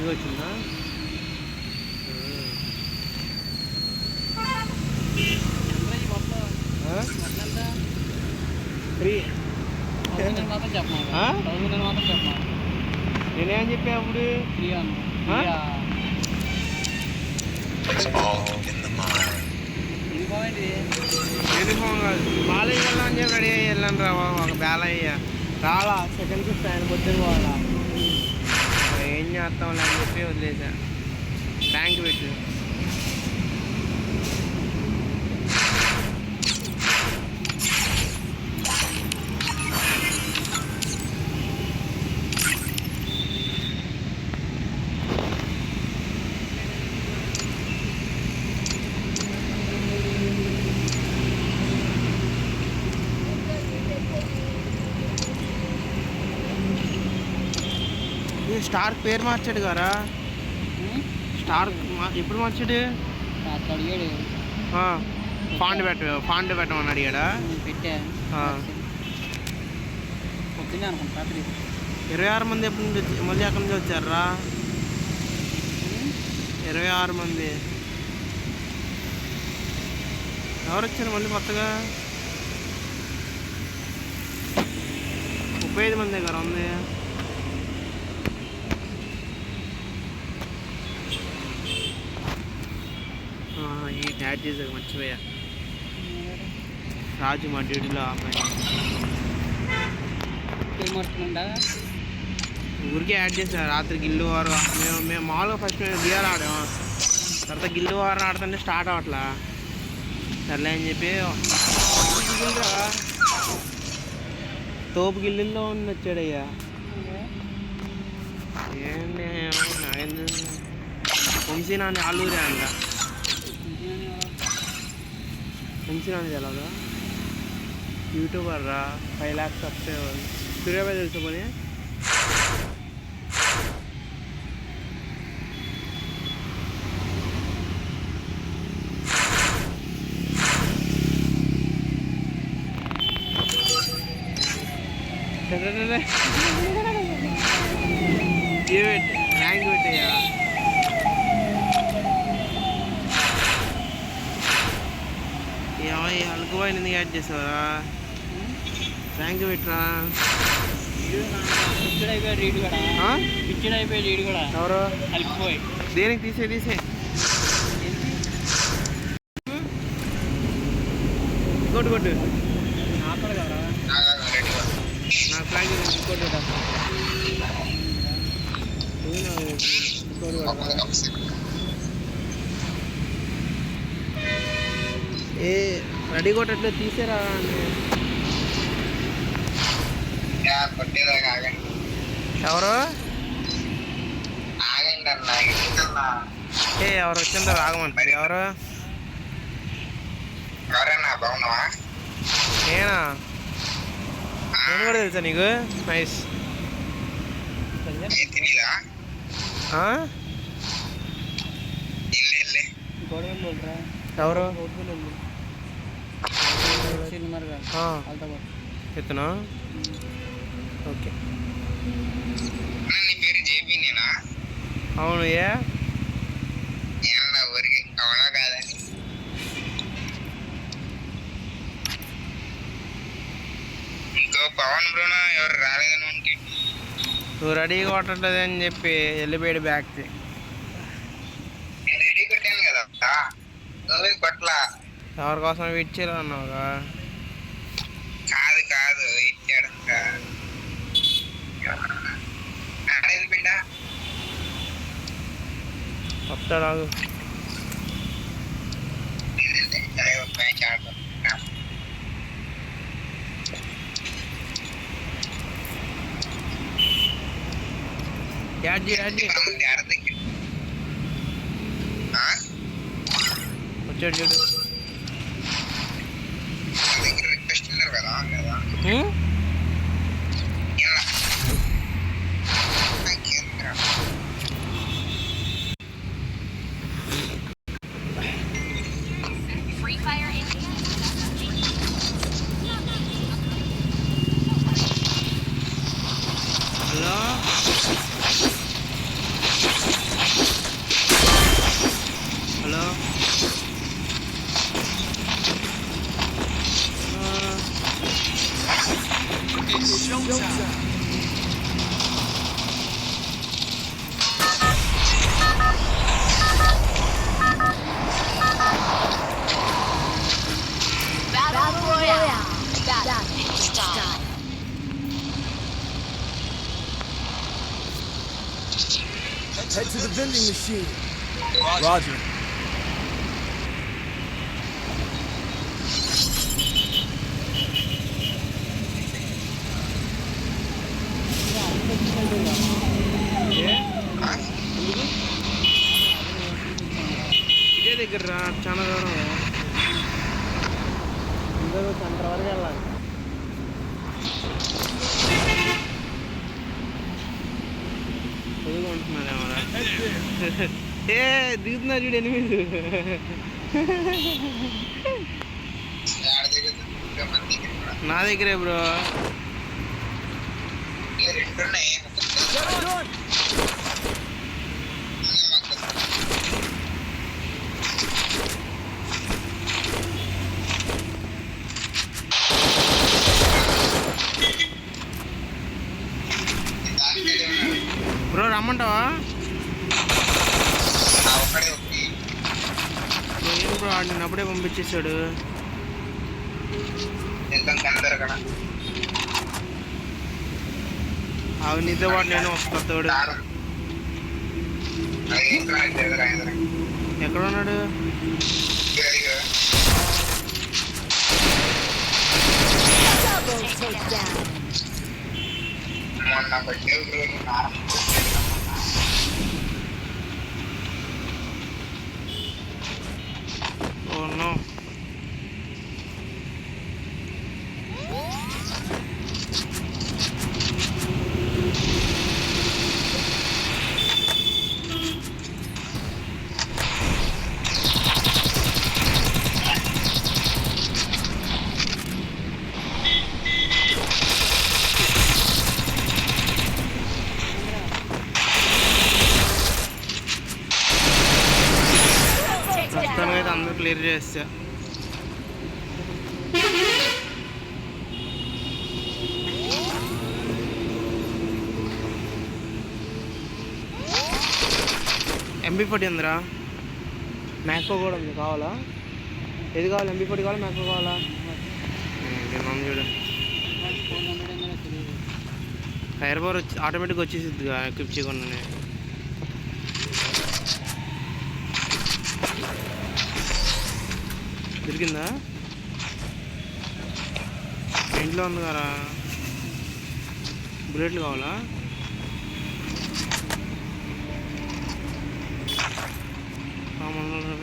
ఫ్రీగా వచ్చిందా? ఫ్రీ మాత్రం చెప్పమా నేనేం చెప్పా అప్పుడు? యూనిఫామ్ కాదు, బాలయ్య వెళ్ళని చెప్పి రెడీ అయ్యి వెళ్ళండి రా ఒక బాలయ్య రాలా. సెకండ్ షిఫ్ట్ ఆయన పొద్దున పోవాలా, ఏం చేస్తాంలే అని చెప్పి వదిలేసా. ట్యాంక్ పెట్టు. స్టార్ పేరు మార్చాడు కదా, స్టార్ ఎప్పుడు మార్చాడు? ఫాండ్ పెట్టమని అడిగాడా? 26 మంది ఎప్పటి నుంచి మళ్ళీ ఎక్కడి నుంచి వచ్చారా? 26 మంది ఎవరు వచ్చారు మళ్ళీ కొత్తగా? 35 మంది దగ్గర ఉంది. ఈ యాడ్ చేసాక మర్చిపోయా. రాజు మా డ్యూటీలో ఊరికే యాడ్ చేసాను. రాత్రి గిల్లు వారు మేము మామూలుగా ఫస్ట్ మేము బిఆర్ ఆడాము, తర్వాత గిల్లు వారు ఆడుతుంటే స్టార్ట్ అవ్వట్లా. సర్లే అని చెప్పి తోపు గిల్లుల్లో ఉంది వచ్చాడయ్యా. ఏంటి నాగేంద్ర వంశీ నాని ఆలూరే అంట. వంశీ నాని తెలవదా? యూట్యూబర్ రా, 5 lakhs సబ్స్క్రైబర్. సూర్యాబాయ్ తెలుసు పోనీ? ర్యాంక్ పెట్టయ్యా. అల్కుబాయ్ ఎందుకు యాడ్ చేసావరా? ర్యాంక్ పెట్టరా. ఎవరు? దేనికి తీసే కొట్టు నా ఫ్లాగ్ ఇంకోటి ఏ రెడీ కొట్టట్లే తీసేరా. ఎవరు ఎవరు వచ్చిందో రాగమంటారు. ఎవరు? నేనా? నేను కూడా తెలుసా నీకు? నైస్. ఎవరు ఎత్తునా? ఓకే. అవును. పవన్ బ్రోనా ఎవరు రాలేదని నువ్వు రెడీ కొట్టట్లేదు అని చెప్పి వెళ్ళిపోయాడు బ్యాగ్కి. రెడీ కొట్టాను కదా, కొట్టలా. ఎవరి కోసం వెయిట్ చేయాలన్నావుగా? కాదు ఇచ్చాడు. వస్తాడు. వచ్చాడు చూడు. Hello to the vending machine. Roger. ఏ ఇదే దగ్గర రా, చాలా దూరం అందరూ సెంటర్ వరకు వెళ్ళాలి. చదువుకుంటున్నారేమరా ఏ దిగుతున్నారు చూడు ఎనిమిది. నా దగ్గరే బ్రో. బ్రో రమ్మంటావా? ఏం బ్రో ఆడు నేను అప్పుడే పంపించేశాడు. అవి నీతో పాటు నేను వస్తాడు. ఎక్కడ ఉన్నాడు? Oh no. ప్రస్తుతానికి అందరూ క్లియర్ చేస్తా. ఎంబీ40 ఉందిరా. మ్యాక్రో కూడా ఉంది, కావాలా? ఏది కావాలి? ఎంబీ40 కావాలా మ్యాక్రో కావాలా? చూడు ఫైర్ పవర్ వచ్చి ఆటోమేటిక్గా వచ్చేసిద్దిగా ఎక్విప్ చేయకుండా. దొరికిందా? ఇంట్లో ఉంది కదా. బుల్లెట్లు కావాలా?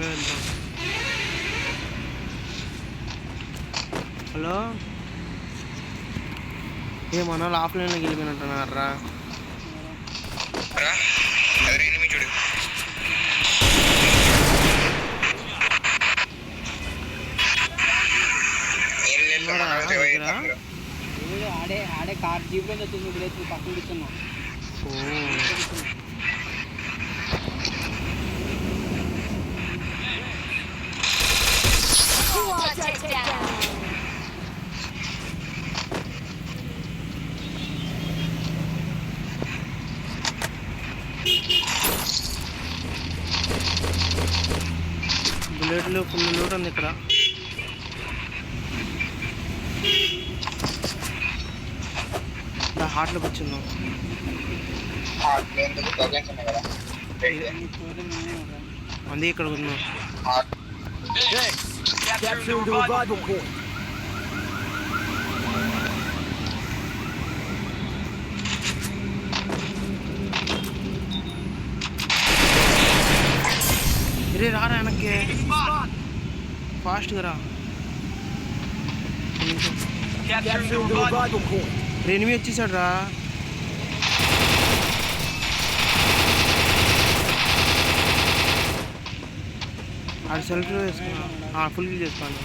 వెళ్తాం. హలో, ఏ మన వాళ్ళు ఆఫ్లైన్లోకి వెళ్ళిపోయినట్టున్నారా? ఆడే ఆడే కార్ జీప్లో వచ్చింది. ఇప్పుడు పక్కన కూర్చున్నాం. బుల్లెట్లు ఫుల్ లూట్ ఉంది ఇక్కడ. హార్ట్లోకి వచ్చిందాం. అంది ఇక్కడ ఉందాం. Capturing the revival point. రే రారా వెనక్కి, ఫాస్ట్గా రా. Capturing the revival point. Enemy వచ్చేసాడు రా. అది సెల్ఫ్ వేసుకున్నా, ఫుల్ కిల్ చేసుకోండి.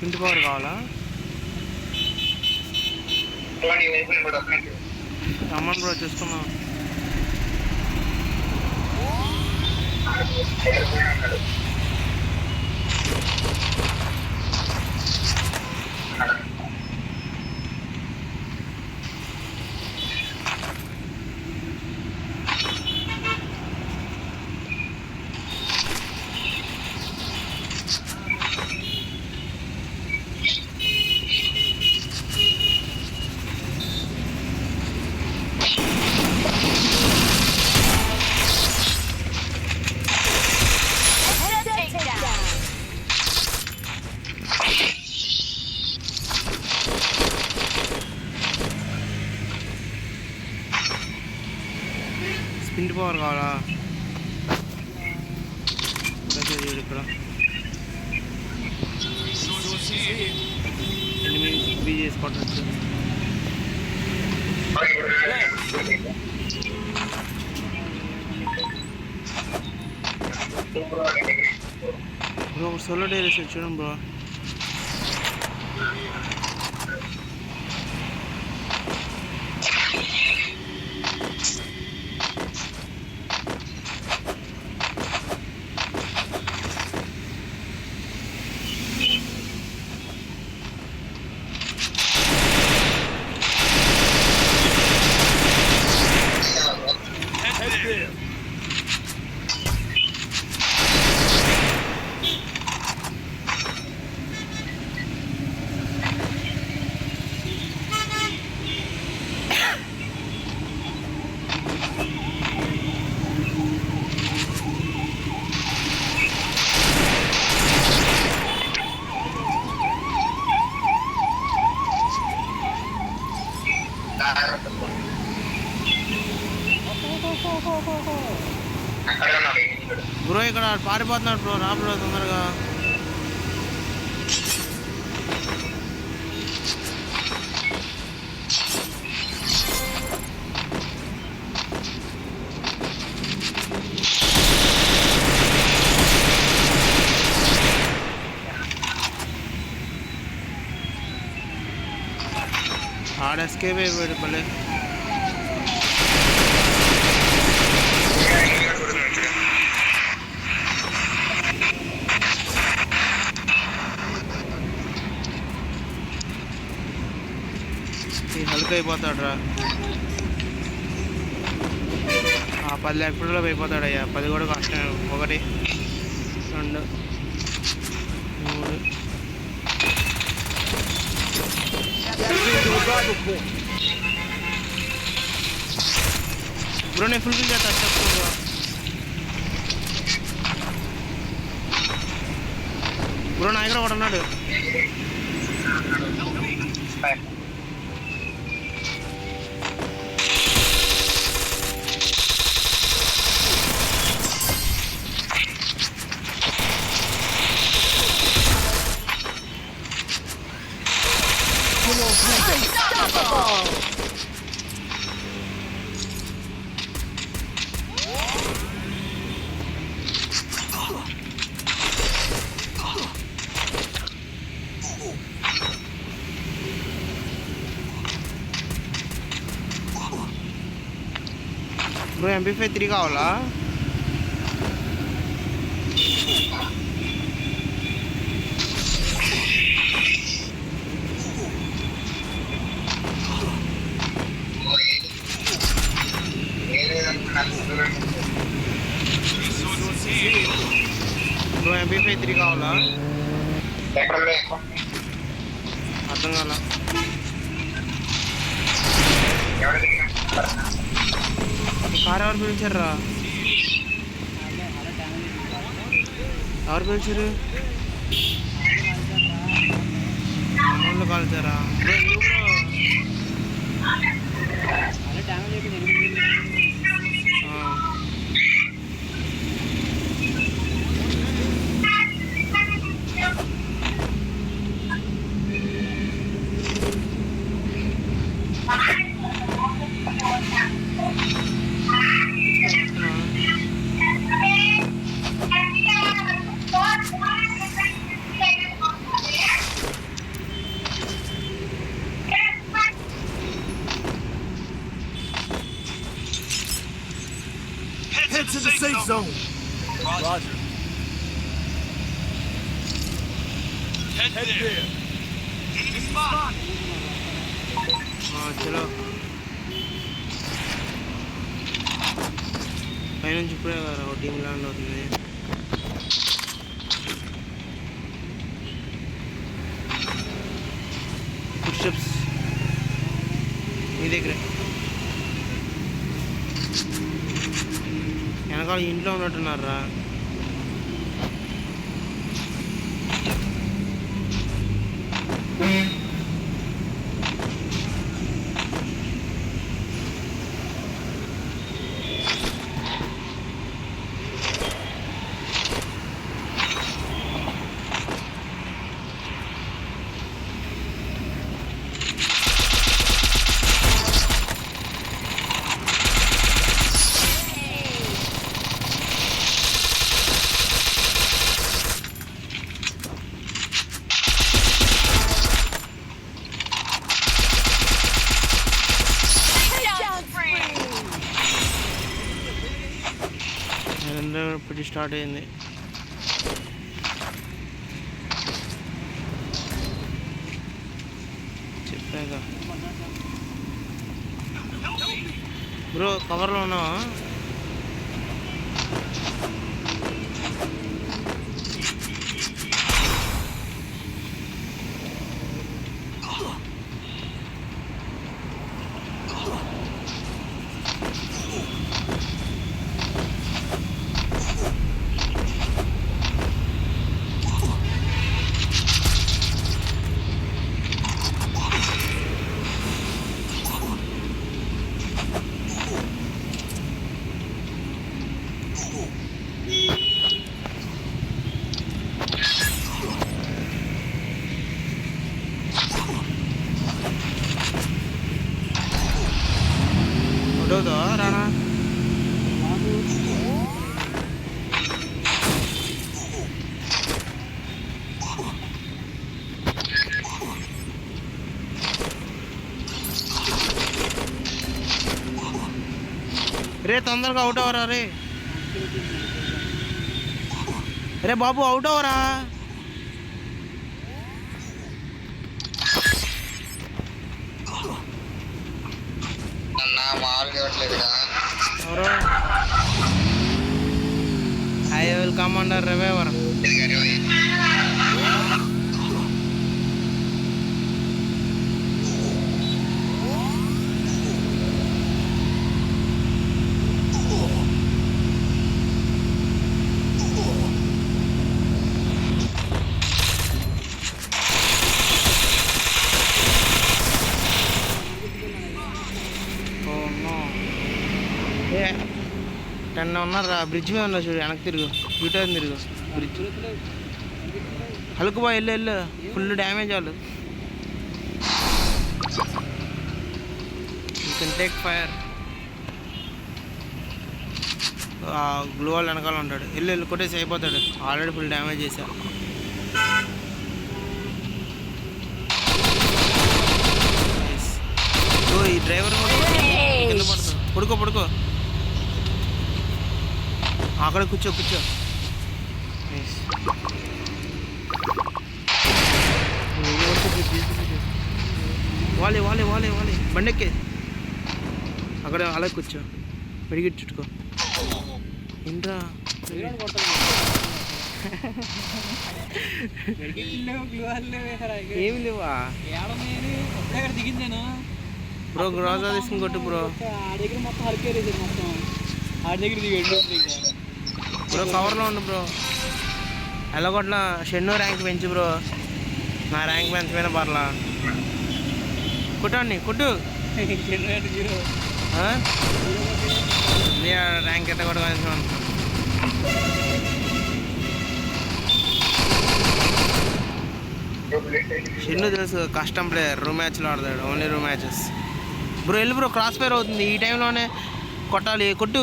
ఇంటి పవర్ కావాలా? రమ్మని కూడా చూసుకున్నాం. స్పింట్ పవర్ కావాలా? చూడు ఇక్కడ ఎనిమిది బీ చేసుకోవచ్చు. బ్రో సోలో డైరెక్ట్ వచ్చాను బ్రో. Head there. అక్కడ ఉన్నాడు బ్రో ఇక్కడ పారిపోతున్నాడు బ్రో. రా బ్రో తొందరగా. ఆడ ఎస్కేప్ అయిపోయాడు భలే. హల్క్ అయిపోతాడు రా. 10 ఎప్పుడులో అయిపోతాడయ్యా. 10 కూడా కష్టం. 1 2 3 Capture the revival point. Bro నేను ఫుల్ఫిల్ చేస్తా. చెప్పు బ్రో నా దగ్గర ఒకడు ఉన్నాడు. బ్రో MP5 3 కావాలా? బ్రో MP5 3 కావాలా? అర్థం కాల. కారు ఎవరు పిలిచారా? ఎవరు పిలిచారు? అమౌంట్లు కాల్చారా? బ్రో ఎందుకు bro? Head to the safe zone. Roger. Head there. చలో పైనుంచి ఇప్పుడే కదా ఒక టీం ల్యాండ్ అవుతుంది. ఫుట్ స్టెప్స్ మీ దగ్గర వెనకాల ఇంట్లో ఉన్నట్టున్నారా? ఇప్పుడు స్టార్ట్ అయింది. చెప్పాక బ్రో కవర్లో ఉన్నావా? ఫోటోతో రానా? రే తొందరగా అవుట్ అవరా రే. రే బాబు అవుట్ అవరా. ఎవరు? I will come under reviver. Ten ఉన్నారు రా. బ్రిడ్జ్ మీద ఉన్నా చూడు. వెనక్కి తిరుగు. యూటర్న్ తిరుగు. బ్రిడ్జ్ హలుకుబా. వెళ్ళు. ఫుల్ డ్యామేజ్ వాళ్ళు. You can take fire. Glue wall వెనకాల ఉంటాడు. వెళ్ళు కొట్టేసి అయిపోతాడు. ఆల్రెడీ ఫుల్ డ్యామేజ్ చేశా. ఈ డ్రైవర్ కింద పడుకో. పడుకో అక్కడ కూర్చో. వాలే బండెక్కే. అక్కడ అలా కూర్చో. పెరిగిట్టుకో. ఏంట్రా ఏమి లేవా బ్రో? గ్రోజా తీసుకుని కొట్టు బ్రో. బ్రో కవర్లో ఉండు బ్రో. ఎలా కొట్లా? షెన్నో ర్యాంక్ పెంచు బ్రో. నా ర్యాంక్ పెంచమైనా పర్లా. కొట్టండి కొట్టు. ర్యాంక్ ఎంత కూడా కొంచెం. షెన్ను తెలుసు కస్టమ్ ప్లేయర్. రూమ్ మ్యాచ్లో ఆడతాడు. Only room matches bro. వెళ్ళి బ్రో. క్రాస్ ఫైర్ అవుతుంది ఈ టైంలోనే. కొట్టాలి. కొట్టు.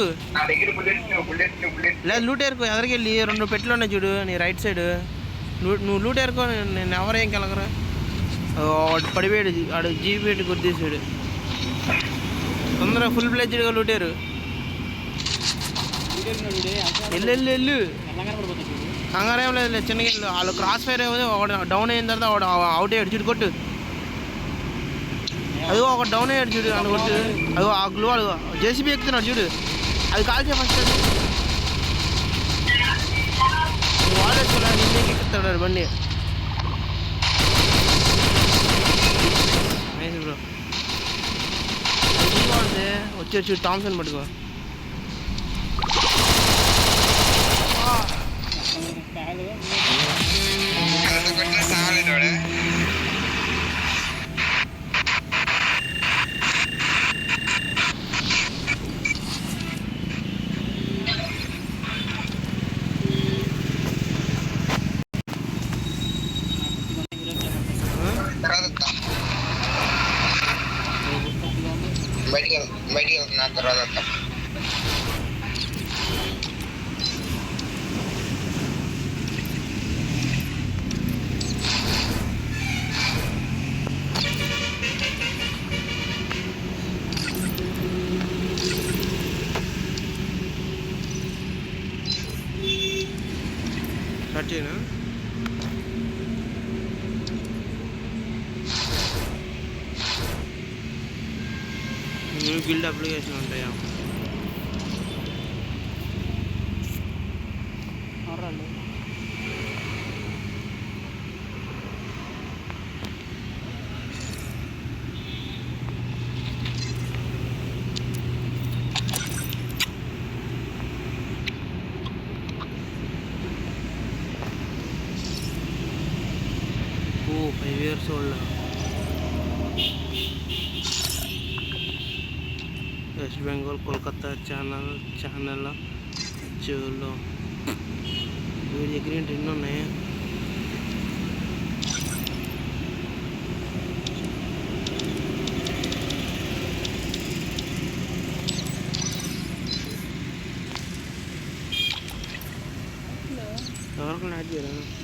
లేదు లూట్ ఏరుకో. ఎదరికెళ్ళి 2 పెట్లు ఉన్నాయి చూడు నీ రైట్ సైడ్. నువ్వు లూట్ ఏరుకో. నేను ఎవరేం కలగరా. పడిపోయాడు. ఆడు జీపీ పెట్టి గుర్తీసాడు. తొందరగా ఫుల్ ప్లేజ్డ్గా లూటారు. వెళ్ళు. కంగారేం లేదు. చిన్నగా వెళ్ళు. వాళ్ళు క్రాస్ ఫైర్ అయ్యేది. ఒకటి డౌన్ అయిన తర్వాత ఒకటి అవుట్ అయ్యాడు చూడు. కొట్టు. అదిగో ఒక డౌన్ అయ్యాడు చూడు. అని కొట్టు. అదిగో ఆ గ్లూ అదిగో జేసీబీ ఎక్కుతున్నాడు చూడు. అది కాల్చే ఫస్ట్. అది వాడేసుకోలే. నిన్నే ఎక్కుతాడు బండి. బ్రో బాగుంది. వచ్చి చూడు. థామ్సన్ పట్టుకో. బయటికి వెళ్తున్నా తర్వాత నుంచేనా న్యూ గిల్డ్ అప్లికేషన్ ఉంటాయా అవునండి. ఓ 5 years old west Bengal Kolkata channel చెవులో వీడి దగ్గర ఏంటి ఎన్ని ఉన్నాయి ఎవరికి యాడ్ చేయరా